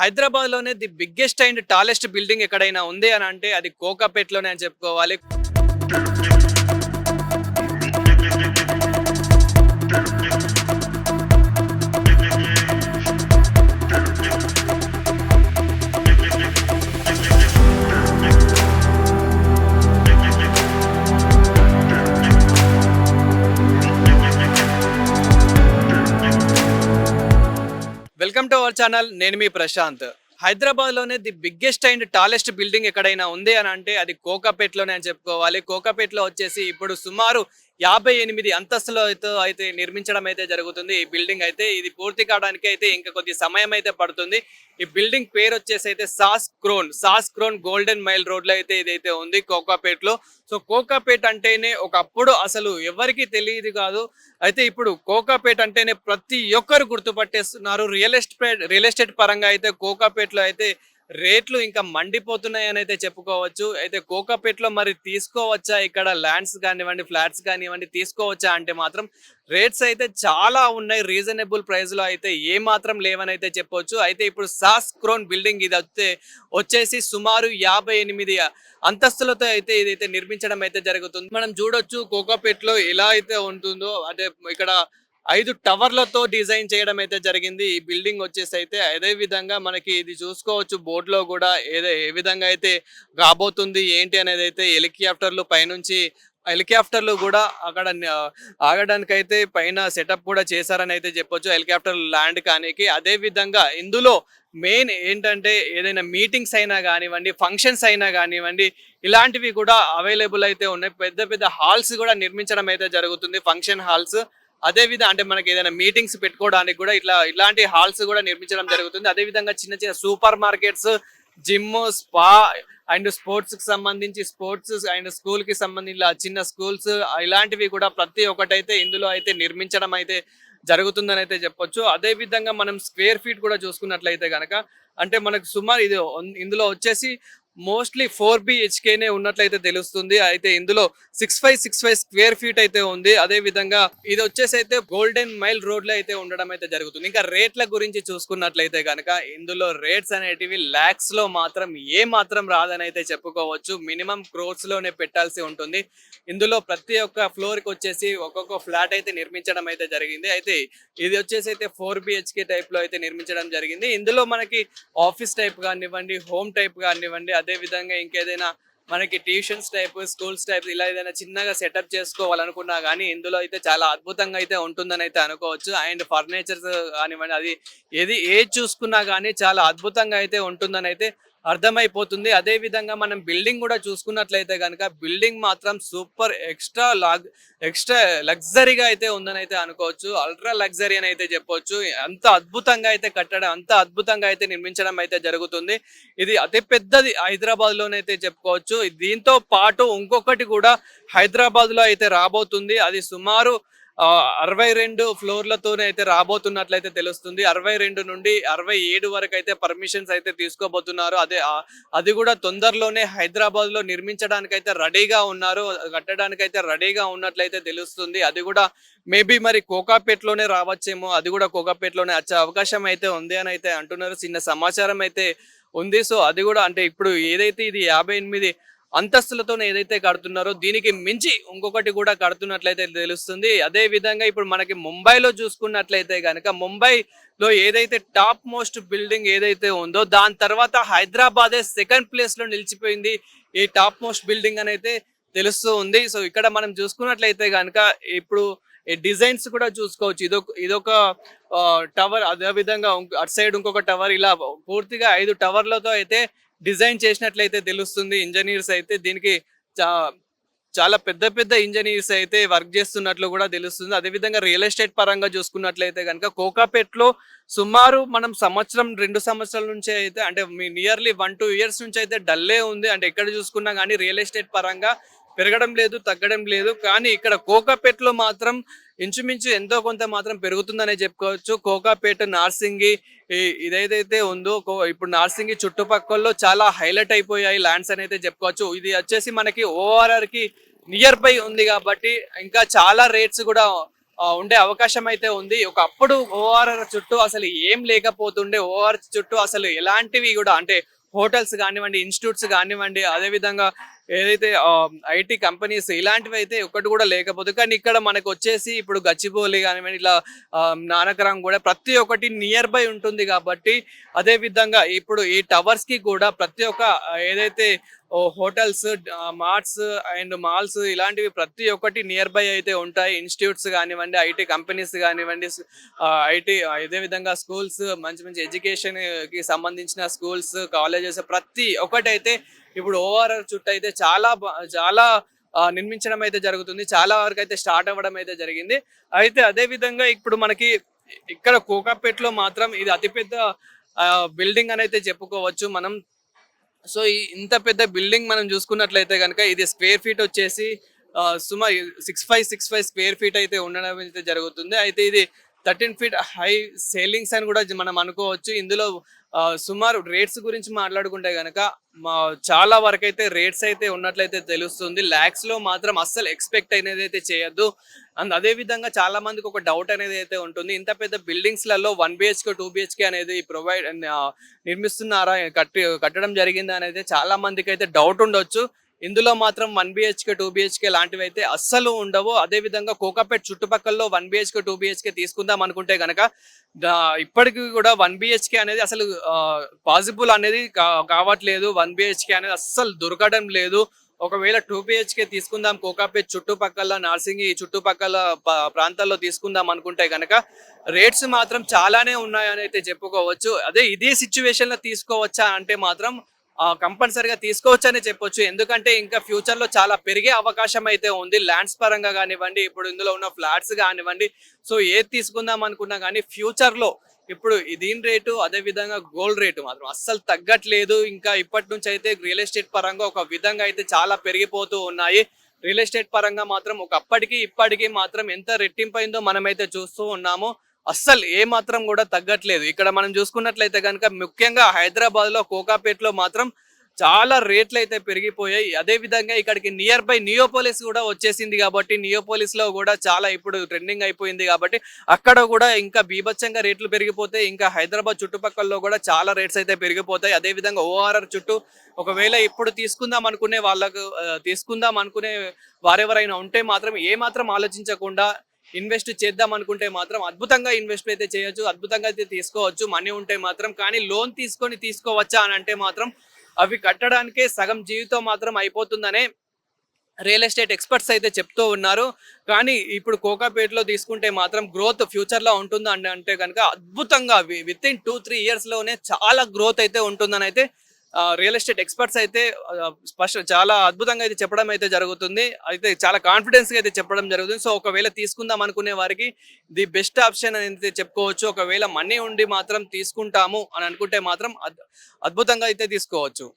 హైదరాబాద్ లోనే the biggest and tallest building ఎక్కడైనా ఉంది అని అంటే అది కోకాపేటలోనే అని చెప్పుకోవాలి. Welcome to our channel. నేను మీ ప్రశాంత్. హైదరాబాద్ లోనే the biggest and tallest building ఎక్కడైనా ఉంది అని అంటే అది కోకాపేటలోనే అని చెప్పుకోవాలి. కోకాపేటలో వచ్చేసి ఇప్పుడు సుమారు 58 అంతస్తులతో అయితే నిర్మించడం అయితే జరుగుతుంది. ఈ బిల్డింగ్ అయితే ఇది పూర్తి కావడానికి అయితే ఇంకా కొద్ది సమయం అయితే పడుతుంది. ఈ బిల్డింగ్ పేరు వచ్చేసి అయితే sauce crown golden mile road లో అయితే ఇదైతే ఉంది కోకాపేటలో. సో కోకాపేట అంటేనే ఒకప్పుడు అసలు ఎవరికి తెలియదు కాదు. అయితే ఇప్పుడు కోకాపేట అంటేనే ప్రతి ఒక్కరు గుర్తుపట్టేస్తున్నారు. రియల్ ఎస్టేట్ పరంగా అయితే కోకాపేటలో అయితే రేట్లు ఇంకా మండిపోతున్నాయి అని అయితే చెప్పుకోవచ్చు. అయితే కోకాపేటలో మరి తీసుకోవచ్చా, ఇక్కడ ల్యాండ్స్ కానివ్వండి, ఫ్లాట్స్ కానివ్వండి తీసుకోవచ్చా అంటే మాత్రం రేట్స్ అయితే చాలా ఉన్నాయి. రీజనబుల్ ప్రైస్ లో అయితే ఏ మాత్రం లేవని అయితే చెప్పొచ్చు. అయితే ఇప్పుడు సాస్ క్రోన్ బిల్డింగ్ ఇది వచ్చేసి సుమారు 58 అంతస్తులతో అయితే ఇదైతే నిర్మించడం అయితే జరుగుతుంది. మనం చూడొచ్చు కోకాపేటలో ఎలా అయితే ఉంటుందో. అంటే ఇక్కడ 5 టవర్లతో డిజైన్ చేయడం అయితే జరిగింది ఈ బిల్డింగ్ వచ్చేసి అయితే. అదే విధంగా మనకి ఇది చూసుకోవచ్చు బోర్డులో కూడా ఏ విధంగా అయితే రాబోతుంది ఏంటి అనేది అయితే హెలికాప్టర్లు పైనుంచి హెలికాప్టర్లు కూడా అక్కడ ఆగడానికి అయితే పైన సెటప్ కూడా చేశారని అయితే చెప్పొచ్చు, హెలికాప్టర్ ల్యాండ్ కానీకి. అదే విధంగా ఇందులో మెయిన్ ఏంటంటే ఏదైనా మీటింగ్స్ అయినా కానివ్వండి, ఫంక్షన్స్ అయినా కానివ్వండి, ఇలాంటివి కూడా అవైలబుల్ అయితే ఉన్నాయి. పెద్ద పెద్ద హాల్స్ కూడా నిర్మించడం అయితే జరుగుతుంది, ఫంక్షన్ హాల్స్. అదే విధంగా అంటే మనకి ఏదైనా మీటింగ్స్ పెట్టుకోవడానికి కూడా ఇలాంటి హాల్స్ కూడా నిర్మించడం జరుగుతుంది. అదే విధంగా చిన్న చిన్న super markets, gym, spa and sports కి సంబంధించి స్పోర్ట్స్ అండ్ స్కూల్ కి సంబంధించిన చిన్న స్కూల్స్ ఇలాంటివి కూడా ప్రతి ఒక్కటైతే ఇందులో అయితే నిర్మించడం అయితే జరుగుతుందని అయితే చెప్పొచ్చు. అదే విధంగా మనం స్క్వేర్ ఫీట్ కూడా చూసుకున్నట్లయితే కనుక అంటే మనకు సుమారు ఇది ఇందులో వచ్చేసి మోస్ట్లీ 4 BHKనే ఉన్నట్లయితే తెలుస్తుంది. అయితే ఇందులో 6565 స్క్వేర్ ఫీట్ అయితే ఉంది. అదే విధంగా ఇది వచ్చేసి అయితే గోల్డెన్ మైల్ రోడ్ లో అయితే ఉండడం అయితే జరుగుతుంది. ఇంకా రేట్ల గురించి చూసుకున్నట్లయితే కనుక ఇందులో రేట్స్ అనేటివి లాక్స్ లో మాత్రం ఏ మాత్రం రాదని అయితే చెప్పుకోవచ్చు. మినిమం క్రోర్స్ లోనే పెట్టాల్సి ఉంటుంది. ఇందులో ప్రతి ఒక్క ఫ్లోర్ కి వచ్చేసి ఒక్కొక్క ఫ్లాట్ అయితే నిర్మించడం అయితే జరిగింది. అయితే ఇది వచ్చేసి అయితే 4 BHK టైప్ లో అయితే నిర్మించడం జరిగింది. ఇందులో మనకి ఆఫీస్ టైప్ కానివ్వండి, హోమ్ టైప్ కానివ్వండి, అదే విధంగా ఇంకేదైనా మనకి ట్యూషన్స్ టైప్, స్కూల్స్ టైప్ ఇలా ఏదైనా చిన్నగా సెటప్ చేసుకోవాలనుకున్నా కానీ ఇందులో అయితే చాలా అద్భుతంగా అయితే ఉంటుందని అయితే అనుకోవచ్చు. అండ్ ఫర్నిచర్స్ కానివ్వండి, అది ఏది చూసుకున్నా కానీ చాలా అద్భుతంగా అయితే ఉంటుందని అయితే అర్థమైపోతుంది. అదే విధంగా మనం బిల్డింగ్ కూడా చూసుకున్నట్లయితే కనుక బిల్డింగ్ మాత్రం సూపర్ ఎక్స్ట్రా లగ్జరీగా అయితే ఉందని అయితే అనుకోవచ్చు. అల్ట్రా లగ్జరీ అని అయితే చెప్పొచ్చు. అంత అద్భుతంగా అయితే కట్టడం, అంత అద్భుతంగా అయితే నిర్మించడం అయితే జరుగుతుంది. ఇది అతి పెద్దది హైదరాబాద్ లోనైతే చెప్పుకోవచ్చు. దీంతో పాటు ఇంకొకటి కూడా హైదరాబాద్ లో అయితే రాబోతుంది. అది సుమారు 62 ఫ్లోర్లతోనే అయితే రాబోతున్నట్లయితే తెలుస్తుంది. 62 నుండి 67 వరకు అయితే పర్మిషన్స్ అయితే తీసుకోబోతున్నారు. అది కూడా తొందరలోనే హైదరాబాద్ లో నిర్మించడానికి అయితే రెడీగా ఉన్నారు, కట్టడానికి అయితే రెడీగా ఉన్నట్లయితే తెలుస్తుంది. అది కూడా మేబీ మరి కోకాపేటలోనే రావచ్చేమో, అది కూడా కోకాపేటలోనే వచ్చే అవకాశం అయితే ఉంది అని అయితే అంటున్నారు. చిన్న సమాచారం అయితే ఉంది. సో అది కూడా అంటే ఇప్పుడు ఏదైతే ఇది 58 అంతస్తులతో ఏదైతే కడుతున్నారో దీనికి మించి ఇంకొకటి కూడా కడుతున్నట్లయితే తెలుస్తుంది. అదే విధంగా ఇప్పుడు మనకి ముంబైలో చూసుకున్నట్లయితే కనుక ముంబైలో ఏదైతే టాప్ మోస్ట్ బిల్డింగ్ ఏదైతే ఉందో దాని తర్వాత హైదరాబాదే సెకండ్ ప్లేస్ లో నిలిచిపోయింది ఈ టాప్ మోస్ట్ బిల్డింగ్ అని అయితే తెలుస్తూ ఉంది. సో ఇక్కడ మనం చూసుకున్నట్లయితే కనుక ఇప్పుడు డిజైన్స్ కూడా చూసుకోవచ్చు. ఇదొక టవర్, అదే విధంగా అటు సైడ్ ఇంకొక టవర్, ఇలా పూర్తిగా 5 టవర్లతో అయితే డిజైన్ చేసినట్లయితే తెలుస్తుంది. ఇంజనీర్స్ అయితే దీనికి చాలా పెద్ద పెద్ద ఇంజనీర్స్ అయితే వర్క్ చేస్తున్నట్లు కూడా తెలుస్తుంది. అదేవిధంగా రియల్ ఎస్టేట్ పరంగా చూసుకున్నట్లయితే కనుక కోకాపేటలో సుమారు మనం 2 సంవత్సరాల నుంచి అయితే అంటే నియర్లీ 1-2 ఇయర్స్ నుంచి అయితే డల్లే ఉంది. అంటే ఎక్కడ చూసుకున్నా కానీ రియల్ ఎస్టేట్ పరంగా పెరగడం లేదు, తగ్గడం లేదు. కానీ ఇక్కడ కోకాపేటలో మాత్రం ఇంచుమించు ఎంతో కొంత మాత్రం పెరుగుతుందనే చెప్పుకోవచ్చు. కోకాపేట, నార్సింగి ఇదైతే ఉందో ఇప్పుడు నార్సింగి చుట్టుపక్కల చాలా హైలైట్ అయిపోయాయి ల్యాండ్స్ అని అయితే చెప్పుకోవచ్చు. ఇది వచ్చేసి మనకి ORR కి నియర్ బై ఉంది కాబట్టి ఇంకా చాలా రేట్స్ కూడా ఉండే అవకాశం అయితే ఉంది. ఒకప్పుడు ఓఆర్ఆర్ చుట్టూ అసలు ఏం లేకపోతుండే. ఓఆర్ చుట్టూ అసలు ఎలాంటివి గూడా అంటే హోటల్స్ గానివ్వండి, ఇన్‌స్టిట్యూట్స్ గానివ్వండి, అదేవిధంగా ఏదైతే ఐటీ కంపెనీస్ ఇలాంటివైతే ఒక్కటి గూడా లేకపోతే కానీ ఇక్కడ మనకొచ్చేసి ఇప్పుడు గచ్చిబౌలి గానివ్వండి, ఇట్లా నానక్రామ్ గూడా ప్రతి ఒక్కటి నియర్ బై ఉంటుంది గాబట్టి, అదే విధంగా ఇప్పుడు ఈ టవర్స్‌కి కూడా ప్రతి ఒక్క ఏదైతే హోటల్స్, మార్ట్స్ అండ్ మాల్స్ ఇలాంటివి ప్రతి ఒక్కటి నియర్ బై అయితే ఉంటాయి. ఇన్‌స్టిట్యూట్స్ గానివ్వండి, ఐటీ కంపెనీస్ గానివ్వండి, ఐటీ ఇదే విధంగా స్కూల్స్ మంచి మంచి ఎడ్యుకేషన్‌కి సంబంధించిన స్కూల్స్, కాలేజెస్ ప్రతి ఒక్కటైతే ఇప్పుడు ఓఆర్ఆర్ చుట్టూ అయితే చాలా నిర్మించడం అయితే జరుగుతుంది. చాలా వరకైతే స్టార్ట్ అవ్వడం అయితే జరిగింది. అయితే అదే విధంగా ఇప్పుడు మనకి ఇక్కడ కోకాపేట్‌లో మాత్రం ఇది అతిపెద్ద బిల్డింగ్ అనైతే చెప్పుకోవచ్చు మనం. సో, ఇంత పెద్ద బిల్డింగ్ మనం చూసుకున్నట్లయితే గనక ఇది స్క్వేర్ ఫీట్ వచ్చేసి సుమారు 6565 స్క్వేర్ ఫీట్ అయితే ఉండడం అయితే జరుగుతుంది. అయితే ఇది 13 ఫీట్ హై సీలింగ్స్ అని కూడా మనం అనుకోవచ్చు. ఇందులో సుమారు రేట్స్ గురించి మాట్లాడుకుంటే గనక చాలా వరకైతే రేట్స్ అయితే ఉన్నట్లయితే తెలుస్తుంది. లాక్స్‌లో మాత్రం అస్సలు ఎక్స్‌పెక్ట్ అనేదైతే చేయొద్దు. అండ్ అదే విధంగా చాలా మందికి ఒక డౌట్ అనేది అయితే ఉంటుంది. ఇంత పెద్ద బిల్డింగ్స్‌లలో 1 బీహెచ్‌కే, 2 బీహెచ్‌కే అనేది నిర్మిస్తున్నారా? కట్టడం జరిగిందా అనేది చాలా మందికైతే డౌట్ ఉండొచ్చు. ఇందులో మాత్రం 1 బీహెచ్‌కే, 2 బీహెచ్‌కే లాంటివైతే అస్సలు ఉండవు. అదే విధంగా కోకాపేట్ చుట్టుపక్కల్లో 1 బీహెచ్‌కే, 2 బీహెచ్‌కే తీసుకుందాం అనుకుంటే గనక ఇప్పటికి కూడా 1 బీహెచ్‌కే అనేది అసలు పాసిబుల్ అనేది కావట్లేదు. 1 బీహెచ్‌కే అనేది అస్సలు దొరకడం లేదు. ఒకవేళ 2 బీహెచ్‌కే తీసుకుందాం కోకాపేట్ చుట్టుపక్కల, నార్సింగి చుట్టుపక్కల ప్రాంతాల్లో తీసుకుందాం అనుకుంటే గనక రేట్స్ మాత్రం చాలానే ఉన్నాయని అయితే చెప్పుకోవచ్చు. అదే ఇదే సిట్యుయేషన్‌లో తీసుకోవచ్చా అంటే మాత్రం కంపల్సరీగా తీసుకోవచ్చనే చెప్పొచ్చు. ఎందుకంటే ఇంకా ఫ్యూచర్‌లో చాలా పెరిగే అవకాశం అయితే ఉంది. ల్యాండ్స్ పరంగా గానివ్వండి, ఇప్పుడు ఇందులో ఉన్న ఫ్లాట్స్ గానివ్వండి. సో, ఏది తీసుకుందాం అనుకున్నా గానీ ఫ్యూచర్‌లో ఇప్పుడు దీని రేటు అదే విధంగా గోల్డ్ రేటు మాత్రం అస్సలు తగ్గట్లేదు. ఇంకా ఇప్పటి నుంచి అయితే రియల్ ఎస్టేట్ పరంగా ఒక విధంగా అయితే చాలా పెరిగిపోతూ ఉన్నాయి. రియల్ ఎస్టేట్ పరంగా మాత్రం ఒకప్పటికి ఇప్పటికి మాత్రం ఎంత రెట్టింపయిందో మనమైతే చూస్తూ ఉన్నాము. అస్సలు ఏ మాత్రం కూడా తగ్గట్లేదు. ఇక్కడ మనం చూసుకున్నట్లయితే గనుక ముఖ్యంగా హైదరాబాద్‌లో కోకాపేట్‌లో మాత్రం చాలా రేట్లయితే పెరిగిపోయాయి. అదే విధంగా ఇక్కడికి నియర్ బై నియోపోలిస్ కూడా వచ్చేసింది కాబట్టి నియోపోలిస్‌లో కూడా చాలా ఇప్పుడు ట్రెండింగ్ అయిపోయింది కాబట్టి అక్కడ కూడా ఇంకా బీభత్సంగా రేట్లు పెరిగిపోతాయి. ఇంకా హైదరాబాద్ చుట్టుపక్కల్లో కూడా చాలా రేట్స్ అయితే పెరిగిపోతాయి. అదే విధంగా ఓఆర్ఆర్ చుట్టూ ఒకవేళ ఇప్పుడు తీసుకుందాం అనుకునే వాళ్ళకు తీసుకుందాం అనుకునే వారెవరైనా ఉంటే మాత్రం ఏ మాత్రం ఆలోచించకుండా ఇన్వెస్ట్ చేద్దాం అనుకుంటే మాత్రం అద్భుతంగా ఇన్వెస్ట్ అయితే చేయొచ్చు. అద్భుతంగా అయితే తీసుకోవచ్చు. మనీ ఉంటే మాత్రం. కానీ లోన్ తీసుకొని తీసుకోవచ్చా అని అంటే మాత్రం అవి కట్టడానికే సగం జీవితం మాత్రం అయిపోతుందనే రియల్ ఎస్టేట్ ఎక్స్పర్ట్స్ అయితే చెప్తూ ఉన్నారు. కానీ ఇప్పుడు కోకాపేట్‌లో తీసుకుంటే మాత్రం గ్రోత్ ఫ్యూచర్‌లో ఉంటుందా అంటే గనుక అద్భుతంగా వితిన్ 2, 3 ఇయర్స్‌లోనే చాలా గ్రోత్ అయితే ఉంటుందని అయితే రియల్ ఎస్టేట్ ఎక్స్పర్ట్స్ అయితే చాలా అద్భుతంగా అయితే చెప్పడం అయితే జరుగుతుంది. అయితే చాలా కాన్ఫిడెన్స్‌గా అయితే చెప్పడం జరుగుతుంది. సో, ఒకవేళ తీసుకుందాం అనుకునే వారికి ది బెస్ట్ ఆప్షన్ అని అయితే చెప్పుకోవచ్చు. ఒకవేళ మనీ ఉండి మాత్రం తీసుకుంటాము అని అనుకుంటే మాత్రం అద్భుతంగా అయితే తీసుకోవచ్చు.